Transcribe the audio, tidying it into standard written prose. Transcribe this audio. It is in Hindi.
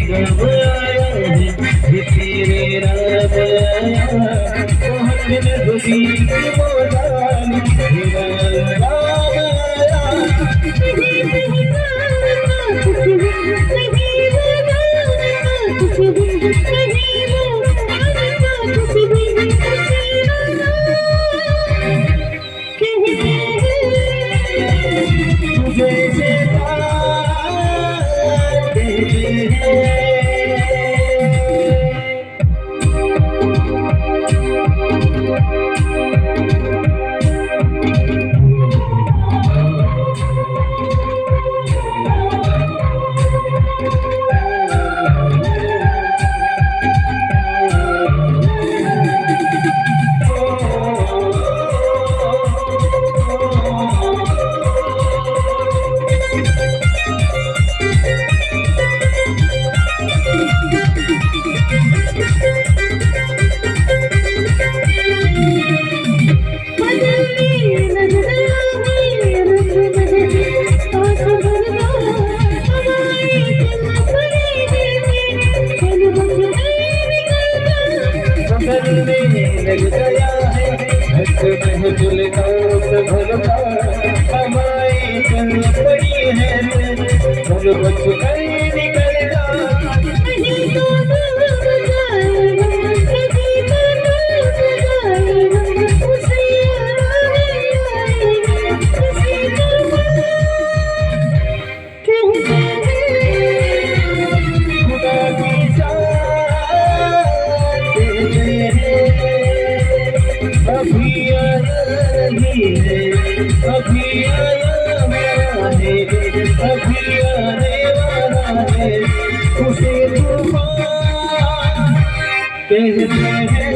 गम आया है ये तेरे राम आया बहुत दिन हुई मोदानी तेरा राम लग गया है हक महफिल का भलका हमारी चल पड़ी है चल बच कर निकल अभी आने वाला है उसे तूफान कहते हैं।